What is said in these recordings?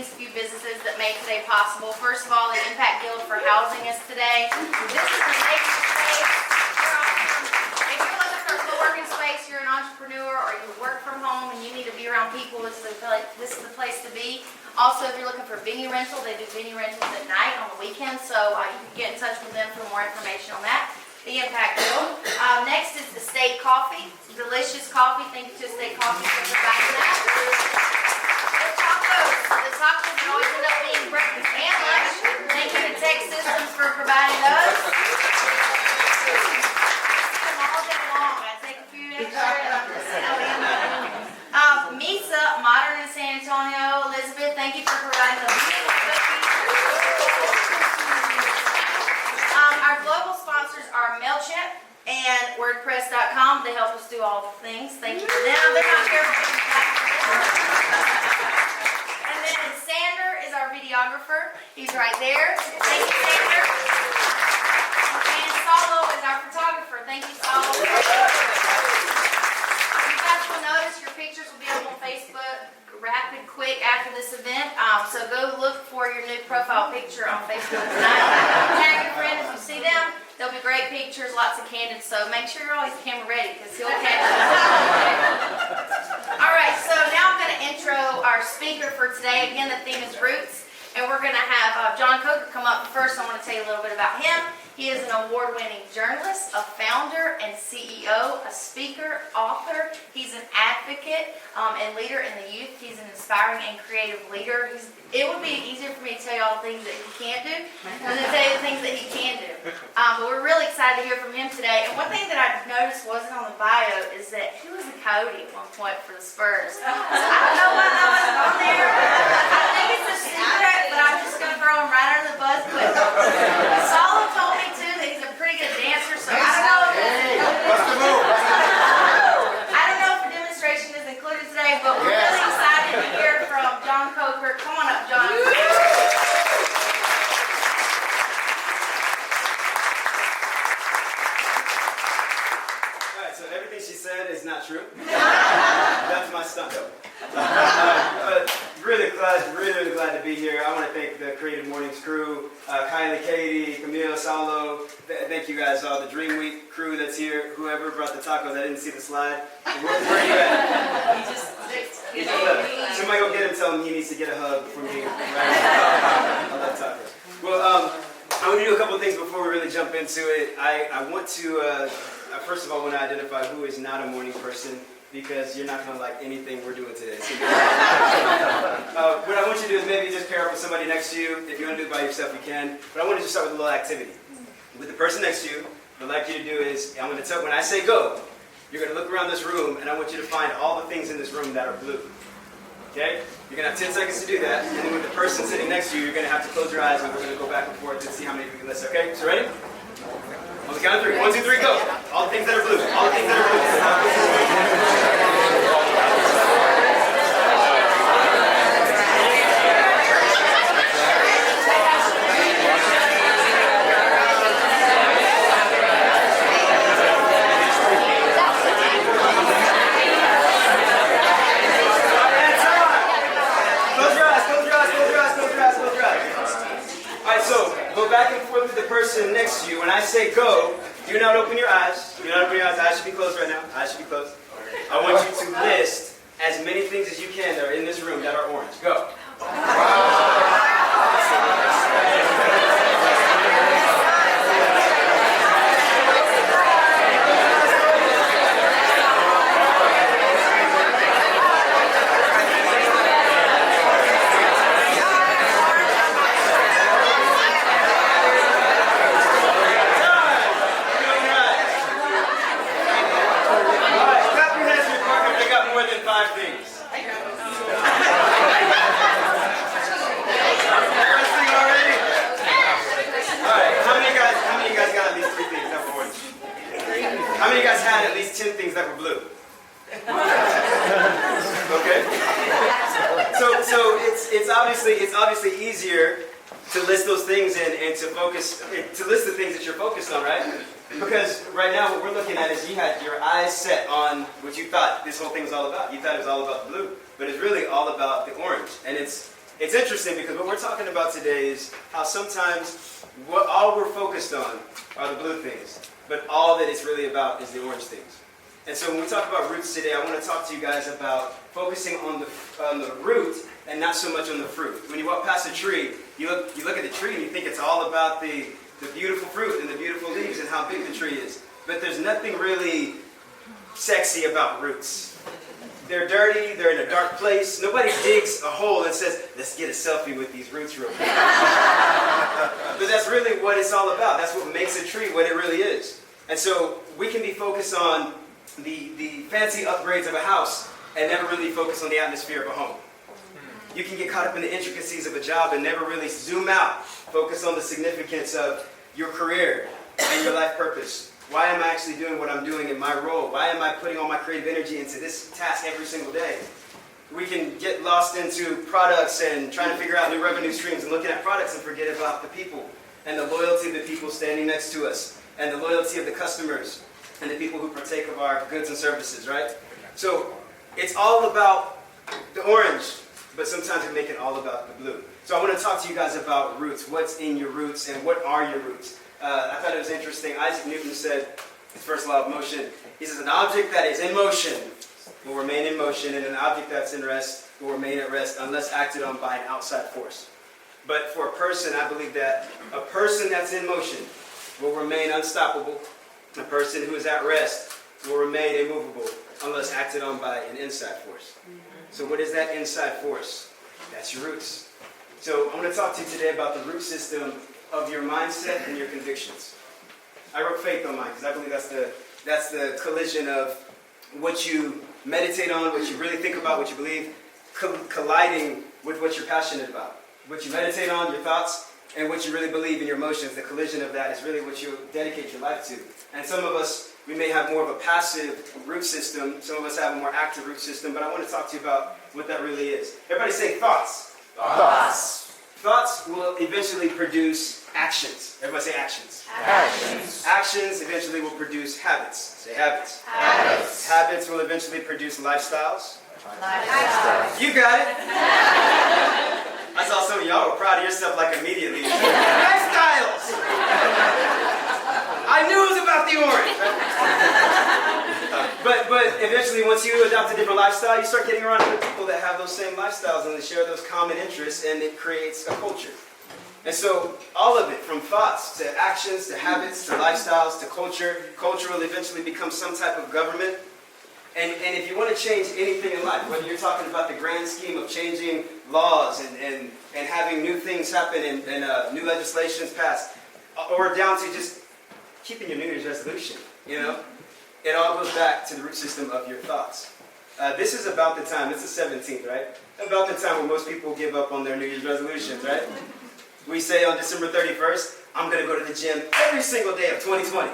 things, a few businesses that made today possible. First of all, the Impact Guild for housing us today. This is the nature space. If you're looking for a co-working space, you're an entrepreneur, or you work from home and you need to be around people, this is the place to be. Also, if you're looking for venue rental, they do venue rentals at night on the weekends, so you can get in touch with them for more information on that. The Impact Guild. Next is the State Coffee. Delicious coffee. Thank you to State Coffee for providing that. The tacos that always end up being breakfast and lunch. Thank you to Tech Systems for providing those. All day long. I take a few extra and I'm just Misa, Modern in San Antonio. Elizabeth, thank you for providing the beautiful cookies. Our global sponsors are MailChimp and WordPress.com. They help us do all the things. Thank you to them. They're not here. And then Sander is our videographer. He's right there. Thank you, Sander. And Salo is our photographer. Thank you, Salo. You guys will notice your pictures will be up on Facebook rapid, quick after this event. So go look for your new profile picture on Facebook tonight. Tag your friend if you see them. There'll be great pictures, lots of candid, so make sure you're always camera ready because he'll catch you. All right, so now I'm going to intro our speaker for today. Again, the theme is roots, and we're going to have John Coker come up first. I want to tell you a little bit about him. He is an award-winning journalist, a founder and CEO, a speaker, author. He's an advocate and leader in the youth. He's an inspiring and creative leader. It would be easier for me to tell you all the things that he can't do than to tell you the things that he can do. But we're really excited to hear from him today. And one thing that I noticed wasn't on the bio is that he was a Coyote at one point for the Spurs. So I don't know why that wasn't on there. I think it's a secret, but I'm just going to throw him right under the bus. But Solo told me too that he's a pretty good dancer, so I don't know. I don't know if a demonstration is included today, but we're really excited to hear from John Coker. Come on up, John. Alright, so everything she said is not true. That's my stunt double. But really glad to be here. I want to thank the Creative Mornings crew, Kylie, Katie, Camille, Salo. Thank you guys all, the Dream Week crew that's here. Whoever brought the tacos, I didn't see the slide. Where are you at? Somebody go get him, tell him he needs to get a hug from me. Right? I love tacos. Well, I want to do a couple of things before we really jump into it. I want to, first of all, want to identify who is not a morning person, because you're not going to like anything we're doing today. What I want you to do is maybe just pair up with somebody next to you. If you want to do it by yourself, you can. But I want to just start with a little activity. With the person next to you, what I'd like you to do is, I'm going to tell, when I say go, you're going to look around this room, and I want you to find all the things in this room that are blue. Okay? You're going to have 10 seconds to do that. And then with the person sitting next to you, you're going to have to close your eyes, and we're going to go back and forth and see how many we can list. Okay? So ready? On the count of 3. 1, 2, 3, go. All the things that are blue. All the things that are blue. Person next to you, when I say go, do not open your eyes. Do not open your eyes. Eyes should be closed right now. Eyes should be closed. I want you to list as many things as you can that are in this room that are orange. Go. How many of you guys had at least 10 things that were blue? Okay. So it's obviously easier to list those things and to list the things that you're focused on, right? Because right now what we're looking at is you had your eyes set on what you thought this whole thing was all about. You thought it was all about the blue, but it's really all about the orange. And it's it's interesting because what we're talking about today is how sometimes all we're focused on are the blue things, but all that it's really about is the orange things. And so when we talk about roots today, I want to talk to you guys about focusing on the root and not so much on the fruit. When you walk past a tree, you look at the tree and you think it's all about the beautiful fruit and the beautiful leaves and how big the tree is. But there's nothing really sexy about roots. They're dirty, they're in a dark place. Nobody digs a hole and says, let's get a selfie with these roots real quick. But that's really what it's all about. That's what makes a tree what it really is. And so we can be focused on the fancy upgrades of a house and never really focus on the atmosphere of a home. You can get caught up in the intricacies of a job and never really zoom out, focus on the significance of your career and your life purpose. Why am I actually doing what I'm doing in my role? Why am I putting all my creative energy into this task every single day? We can get lost into products and trying to figure out new revenue streams and looking at products and forget about the people and the loyalty of the people standing next to us and the loyalty of the customers and the people who partake of our goods and services, right? So it's all about the orange, but sometimes we make it all about the blue. So I want to talk to you guys about roots. What's in your roots and what are your roots? I thought it was interesting. Isaac Newton said, his first law of motion, he says, an object that is in motion will remain in motion, and an object that's in rest will remain at rest unless acted on by an outside force. But for a person, I believe that a person that's in motion will remain unstoppable. A person who is at rest will remain immovable unless acted on by an inside force. So what is that inside force? That's your roots. So I want to talk to you today about the root system of your mindset and your convictions. I wrote faith on mine because I believe that's the collision of what you meditate on, what you really think about, what you believe, colliding with what you're passionate about. What you meditate on, your thoughts, and what you really believe in your emotions, the collision of that is really what you dedicate your life to. And some of us, we may have more of a passive root system. Some of us have a more active root system, but I want to talk to you about what that really is. Everybody say thoughts. Thoughts. Thoughts will eventually produce actions. Everybody say actions. Actions. Actions eventually will produce habits. Say habits. Habits. Habits will eventually produce lifestyles. Lifestyles. You got it. I saw some of y'all were proud of yourself like immediately. Lifestyles. I knew it was about the orange. But eventually, once you adopt a different lifestyle, you start getting around other people that have those same lifestyles and they share those common interests, and it creates a culture. And so all of it, from thoughts to actions to habits to lifestyles to culture will eventually become some type of government. And if you want to change anything in life, whether you're talking about the grand scheme of changing laws and having new things happen and new legislations passed, or down to just keeping your New Year's resolution, it all goes back to the root system of your thoughts. This is about the time, it's the 17th, right? About the time when most people give up on their New Year's resolutions, right? We say on December 31st, I'm going to go to the gym every single day of 2020.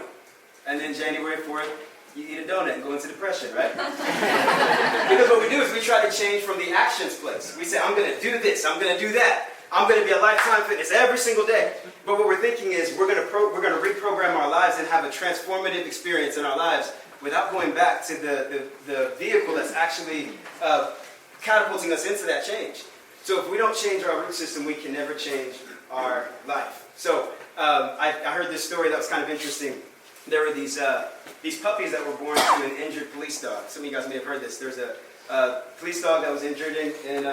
And then January 4th, you eat a donut and go into depression, right? Because what we do is we try to change from the actions place. We say, I'm going to do this, I'm going to do that. I'm going to be a lifetime fitness every single day. But what we're thinking is we're going to reprogram our lives and have a transformative experience in our lives without going back to the vehicle that's actually catapulting us into that change. So if we don't change our root system, we can never change our life. So I heard this story that was kind of interesting. There were these puppies that were born to an injured police dog. Some of you guys may have heard this. There's a police dog that was injured in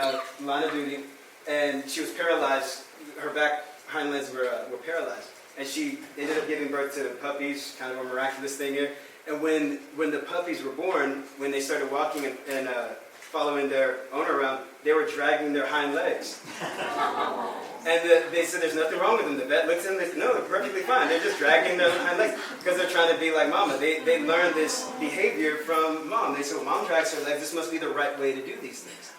line of duty, and she was paralyzed. Her back hind legs were paralyzed. And she ended up giving birth to puppies, kind of a miraculous thing here. And when the puppies were born, when they started walking and following their owner around, they were dragging their hind legs. And they said there's nothing wrong with them. The vet looked at them and said, no, they're perfectly fine. They're just dragging their hind legs because they're trying to be like mama. They learned this behavior from mom. They said, well, mom drags her legs. This must be the right way to do these things.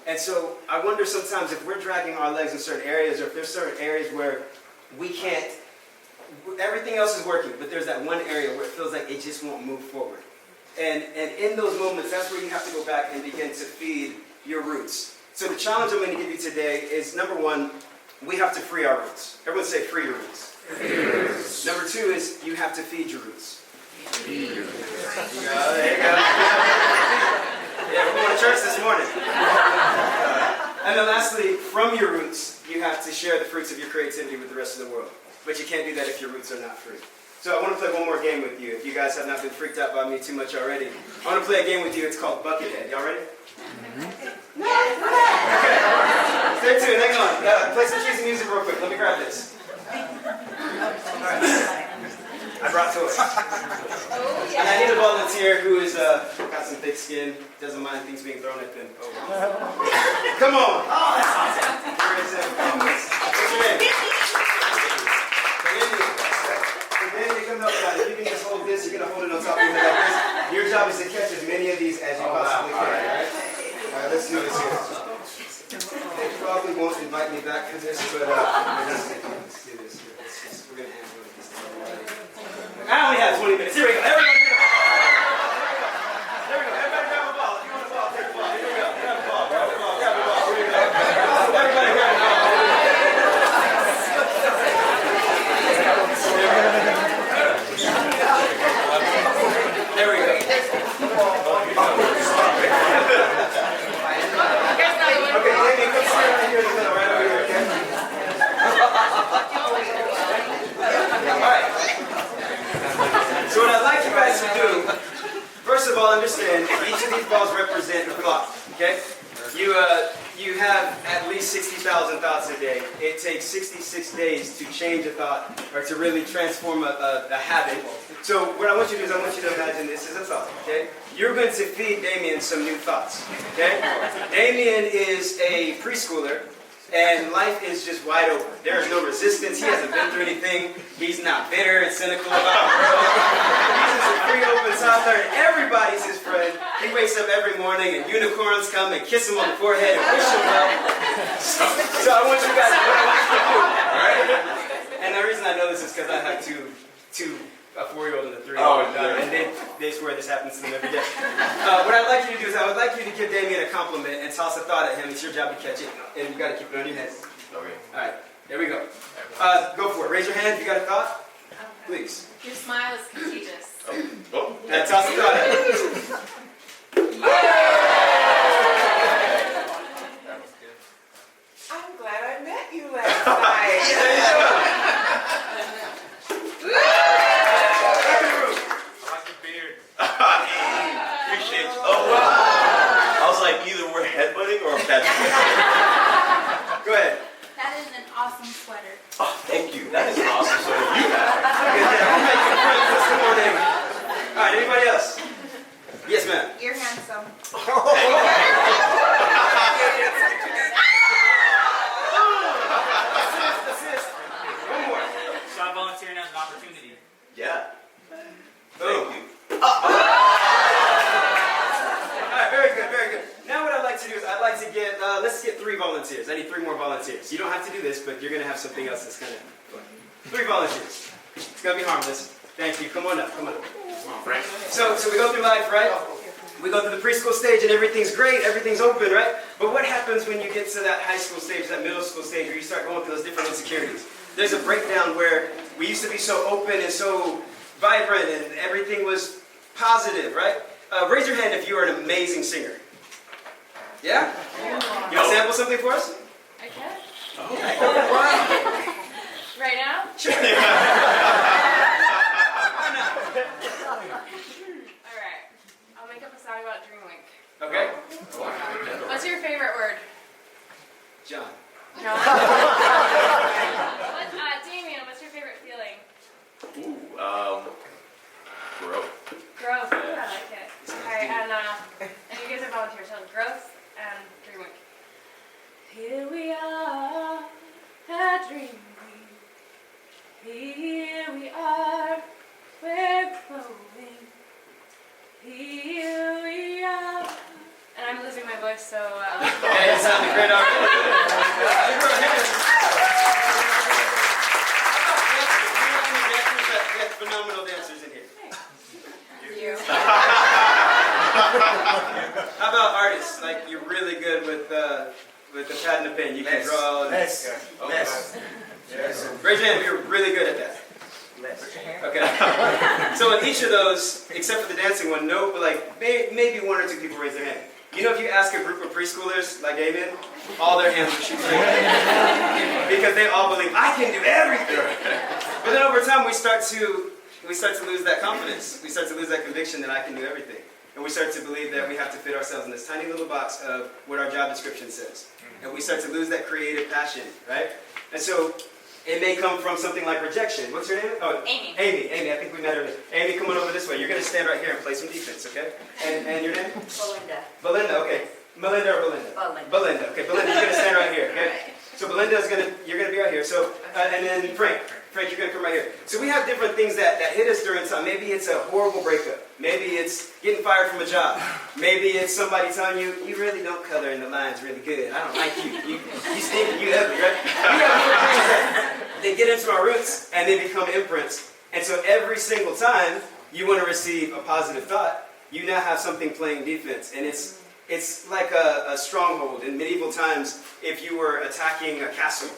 And so I wonder sometimes if we're dragging our legs in certain areas, or if there's certain areas where we can't, everything else is working, but there's that one area where it feels like it just won't move forward. And in those moments, that's where you have to go back and begin to feed your roots. So the challenge I'm going to give you today is, number one, we have to free our roots. Everyone say free your roots. Free your roots. Number two is you have to feed your roots. Feed your roots. There you go, there you go. Yeah, we're going to church this morning. And And then lastly, from your roots, you have to share the fruits of your creativity with the rest of the world. But you can't do that if your roots are not free. So I want to play one more game with you. If you guys have not been freaked out by me too much already, I want to play a game with you. It's called Buckethead. Y'all ready? No. Okay. Stay tuned. Hang on. Play some cheesy music real quick. Let me grab this. All right. I brought toys. And I need a volunteer who is got some thick skin, doesn't mind things being thrown at them. Oh. Come on. Oh, that's awesome. What's your name? Then you come help out. If you can just hold this, you're going to hold it on top of your head like this. Your job is to catch as many of these as you possibly can. All right, let's do this here. They probably won't invite me back for this, but let's do this here. We're going to handle this. I only have 20 minutes. Here we go. Everybody get a ball. There we go. Everybody grab a ball. If you want a ball, take a ball. Here we go. Grab a ball. Grab a ball. Grab a ball. Here we go. Everybody grab a ball. There we go. Okay, Amy, come sit right here in the middle, right over here, okay? Alright. So what I'd like you guys to do, first of all, understand each of these balls represent a thought, okay? You have at least 60,000 thoughts a day. It takes 66 days to change a thought or to really transform a habit. So what I want you to do is I want you to imagine this as a thought, okay? You're going to feed Damien some new thoughts, okay? Damien is a preschooler, and life is just wide open. There is no resistance. He hasn't been through anything. He's not bitter and cynical about the world. He's just a free, open toddler, and everybody's his friend. He wakes up every morning, and unicorns come and kiss him on the forehead and wish him well. So I want you guys to know what I want you to do, all right? And the reason I know this is because I have a 4-year-old and a 3-year-old, and they swear this happens to them every day. What I'd like you to do is I would like you to give Damien a compliment and toss a thought at him. It's your job to catch it, and you've got to keep it on your head. Okay. All right, there we go. Go for it. Raise your hand if you got a thought. Please. Your smile is contagious. Oh. Yeah, toss a thought at him. I'm glad I met you last night. There you go. Appreciate you. Oh, wow. I was like, either we're headbutting or catching. Go ahead. That is an awesome sweater. Oh, thank you. That is an awesome sweater you have. We'll make you friends this morning. All right, anybody else? Yes, ma'am. You're handsome. Assist. One more. So I'm volunteering as an opportunity. Yeah. Boom. Thank you. All right, very good, very good. Now what I'd like to do is I'd like to get, let's get 3 volunteers. I need 3 more volunteers. You don't have to do this, but you're going to have something else that's kind of fun. 3 volunteers. It's going to be harmless. Thank you. Come on up, come on up. Come on, Frank. So we go through life, right? We go through the preschool stage and everything's great, everything's open, right? But what happens when you get to that high school stage, that middle school stage, where you start going through those different insecurities? There's a breakdown where we used to be so open and so vibrant and everything was positive, right? Raise your hand if you are an amazing singer. Yeah? You want to sample something for us? I can. Wow. Right now? Sure. Alright. I'll make up a song about Dreamwink. Okay. What's your favorite word? John. No. Damien, what's your favorite feeling? Ooh, growth. Growth. Ooh, I like it. Alright, and you guys are volunteers, so growth and Dreamwink. Here we are at Dreamwink. Here we are, we're growing. Here we are. And I'm losing my voice, so Yeah, it sounded great We have phenomenal dancers in here. How about artists? Like you're really good with the pad and the pen. You can draw. Less. Raise your hand if you're really good at that. Okay. So in each of those, except for the dancing one, no, like maybe 1 or 2 people raise their hand. You know, if you ask a group of preschoolers like Damien, all their hands will shoot straight because they all believe I can do everything. But then over time, we start to lose that confidence. We start to lose that conviction that I can do everything, and we start to believe that we have to fit ourselves in this tiny little box of what our job description says, and we start to lose that creative passion, right? And so it may come from something like rejection. What's your name? Oh, Amy. Amy, I think we met her. Amy, come on over this way. You're going to stand right here and play some defense, okay? And your name? Belinda. Belinda, okay. Melinda or Belinda? Belinda. Belinda, okay. Belinda, you're going to stand right here, okay? So Belinda you're going to be right here. So, and then Frank, you're going to come right here. So we have different things that hit us during time. Maybe it's a horrible breakup. Maybe it's getting fired from a job. Maybe it's somebody telling you, you really don't color in the lines really good. I don't like you. You stink, you ugly, right? We have different things that they get into our roots and they become imprints. And so every single time you want to receive a positive thought, you now have something playing defense. And it's like a stronghold. In medieval times, if you were attacking a castle,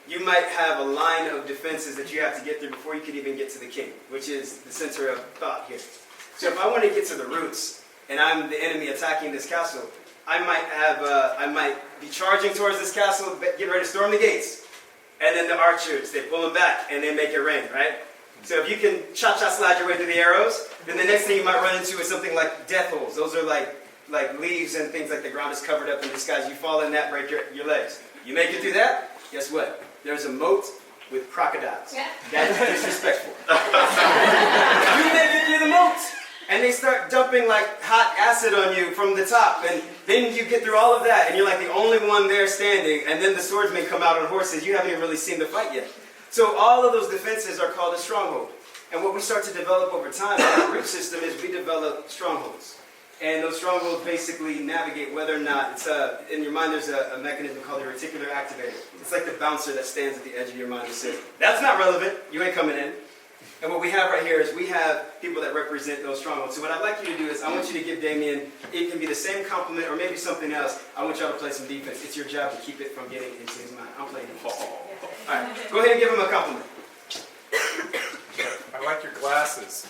you might have a line of defenses that you have to get through before you could even get to the king, which is the center of thought here. So if I want to get to the roots, and I'm the enemy attacking this castle, I might be charging towards this castle, getting ready to storm the gates, and then the archers, they pull them back, and they make it rain, right? So if you can cha-cha slide your way through the arrows, then the next thing you might run into is something like death holes. Those are like leaves and things like the ground is covered up in disguise. You fall in that, break your legs. You make it through that, guess what? There's a moat with crocodiles. That is disrespectful. You make it through the moat, and they start dumping like hot acid on you from the top, and then you get through all of that, and you're like the only one there standing, and then the swordsmen come out on horses. You haven't even really seen the fight yet. So all of those defenses are called a stronghold. And what we start to develop over time in our root system is we develop strongholds. And those strongholds basically navigate whether or not it's in your mind. There's a mechanism called the reticular activator. It's like the bouncer that stands at the edge of your mind and says, "That's not relevant. You ain't coming in." And what we have right here is we have people that represent those strongholds. So what I'd like you to do is I want you to give Damien, it can be the same compliment or maybe something else. I want y'all to play some defense. It's your job to keep it from getting into his mind. I'm playing defense. All right, go ahead and give him a compliment. I like your glasses.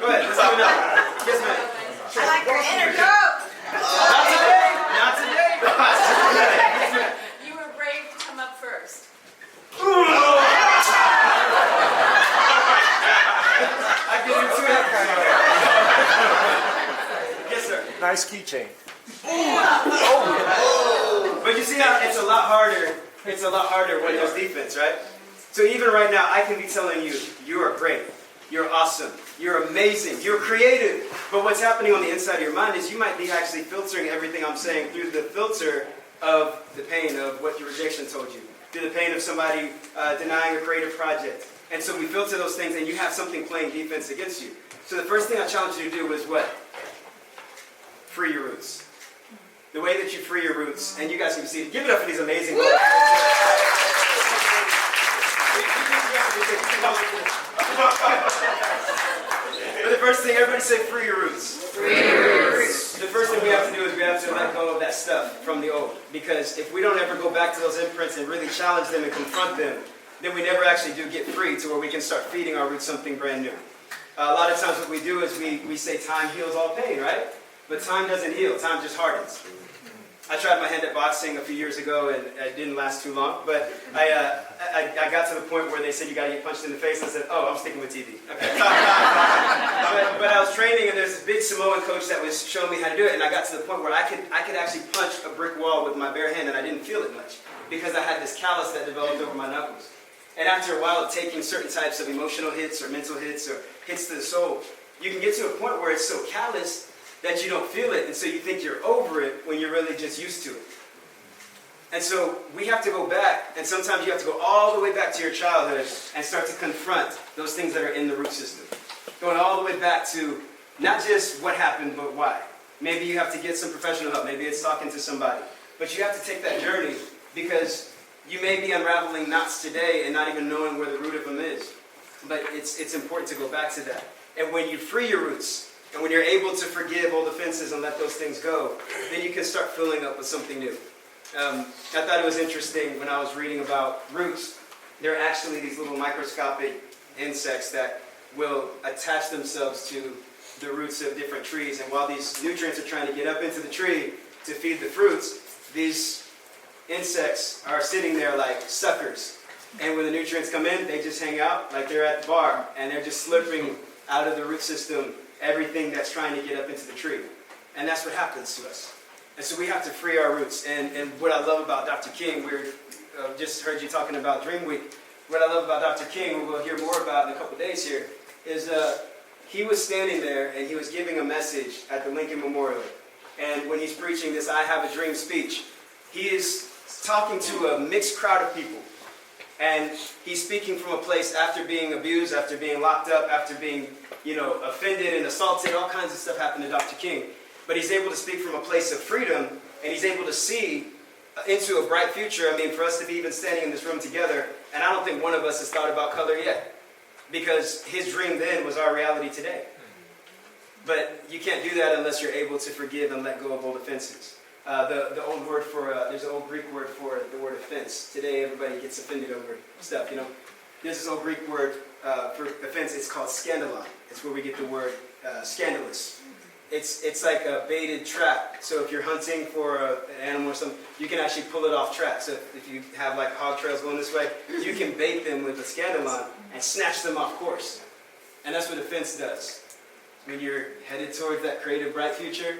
Go ahead, let's have it up. Yes, ma'am. I like your energy. Not today. Not today. Not today. Yes, ma'am. You were brave to come up first. I get into it. Yes, sir. Nice keychain. But you see how it's a lot harder. It's a lot harder when there's defense, right? So even right now, I can be telling you, you are great. You're awesome. You're amazing. You're creative. But what's happening on the inside of your mind is you might be actually filtering everything I'm saying through the filter of the pain of what your rejection told you, through the pain of somebody denying a creative project. And so we filter those things, and you have something playing defense against you. So the first thing I challenge you to do is what? Free your roots. The way that you free your roots, and you guys can see it. Give it up for these amazing women. But the first thing, everybody say free your roots. Free your roots. The first thing we have to do is we have to let go of that stuff from the old. Because if we don't ever go back to those imprints and really challenge them and confront them, then we never actually do get free to where we can start feeding our roots something brand new. A lot of times what we do is we say time heals all pain, right? But time doesn't heal, time just hardens. I tried my hand at boxing a few years ago, and it didn't last too long. But I got to the point where they said you got to get punched in the face. And I said, "Oh, I'm sticking with TV." Okay. but I was training, and there's this big Samoan coach that was showing me how to do it. And I got to the point where I could actually punch a brick wall with my bare hand, and I didn't feel it much because I had this callus that developed over my knuckles. And after a while of taking certain types of emotional hits or mental hits or hits to the soul, you can get to a point where it's so callous that you don't feel it, and so you think you're over it when you're really just used to it. And so we have to go back, and sometimes you have to go all the way back to your childhood and start to confront those things that are in the root system. Going all the way back to not just what happened, but why. Maybe you have to get some professional help. Maybe it's talking to somebody. But you have to take that journey because you may be unraveling knots today and not even knowing where the root of them is. But it's important to go back to that. And when you free your roots, and when you're able to forgive old offenses and let those things go, then you can start filling up with something new. I thought it was interesting when I was reading about roots. They're actually these little microscopic insects that will attach themselves to the roots of different trees. And while these nutrients are trying to get up into the tree to feed the fruits, these insects are sitting there like suckers. And when the nutrients come in, they just hang out like they're at the bar, and they're just slurping out of the root system everything that's trying to get up into the tree. And that's what happens to us. And so we have to free our roots. And what I love about Dr. King, we just heard you talking about Dream Week. What I love about Dr. King, what we'll hear more about in a couple days here, is he was standing there and he was giving a message at the Lincoln Memorial. And when he's preaching this I Have a Dream speech, he is talking to a mixed crowd of people. And he's speaking from a place after being abused, after being locked up, after being, offended and assaulted. All kinds of stuff happened to Dr. King. But he's able to speak from a place of freedom, and he's able to see into a bright future. I mean, for us to be even standing in this room together, and I don't think one of us has thought about color yet, because his dream then was our reality today. But you can't do that unless you're able to forgive and let go of old offenses. The old word for, there's an old Greek word for the word offense. Today everybody gets offended over stuff, There's this old Greek word for offense. It's called scandalon. It's where we get the word scandalous. It's like a baited trap. So if you're hunting for an animal or something, you can actually pull it off track. So if you have like hog trails going this way, you can bait them with a scandalon and snatch them off course. And that's what offense does. When you're headed towards that creative, bright future,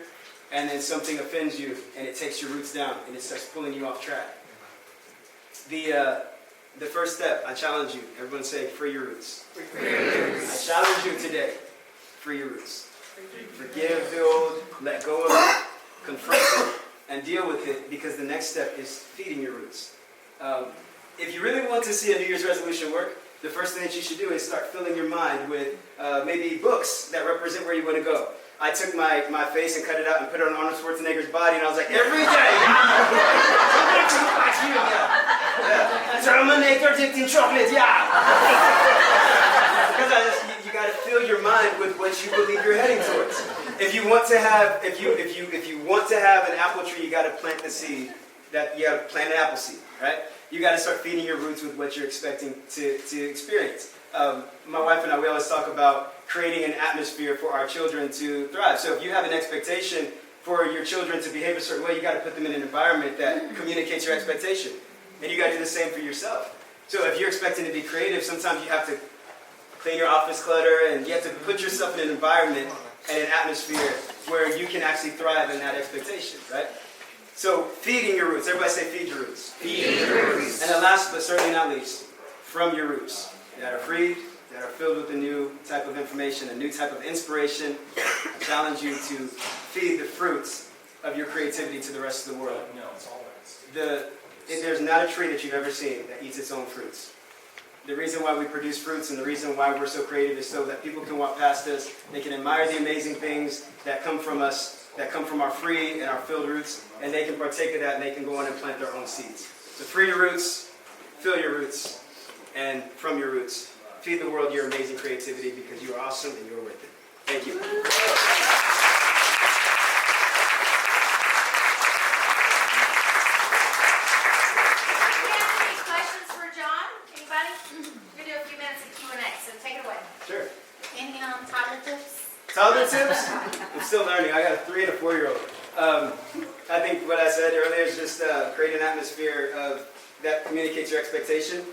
and then something offends you, and it takes your roots down, and it starts pulling you off track. The first step, I challenge you. Everyone say, free your roots. Free your roots. I challenge you today, free your roots. Forgive the old, let go of it, confront it, and deal with it, because the next step is feeding your roots. If you really want to see a New Year's resolution work, the first thing that you should do is start filling your mind with maybe books that represent where you want to go. I took my face and cut it out and put it on Arnold Schwarzenegger's body, and I was like, every day, Terminator dipped in chocolate, Because you got to fill your mind with what you believe you're heading towards. If you want to have, if you want to have an apple tree, you got to plant the seed. You got to plant an apple seed, right? You got to start feeding your roots with what you're expecting to experience. My wife and I, we always talk about creating an atmosphere for our children to thrive. So if you have an expectation for your children to behave a certain way, you got to put them in an environment that communicates your expectation. And you got to do the same for yourself. So if you're expecting to be creative, sometimes you have to clean your office clutter, and you have to put yourself in an environment and an atmosphere where you can actually thrive in that expectation, right? So feeding your roots. Everybody say feed your roots. Feed your roots. And then last but certainly not least, from your roots that are freed, that are filled with a new type of information, a new type of inspiration. I challenge you to feed the fruits of your creativity to the rest of the world. No, it's all that. There's not a tree that you've ever seen that eats its own fruits. The reason why we produce fruits and the reason why we're so creative is so that people can walk past us, they can admire the amazing things that come from us, that come from our free and our filled roots, and they can partake of that, and they can go on and plant their own seeds. So free your roots, fill your roots, and from your roots, feed the world your amazing creativity, because you are awesome and you're worth it. Thank you. Toddler tips? I'm still learning. I got a 3 and a 4-year-old. I think what I said earlier is just create an atmosphere that communicates your expectation.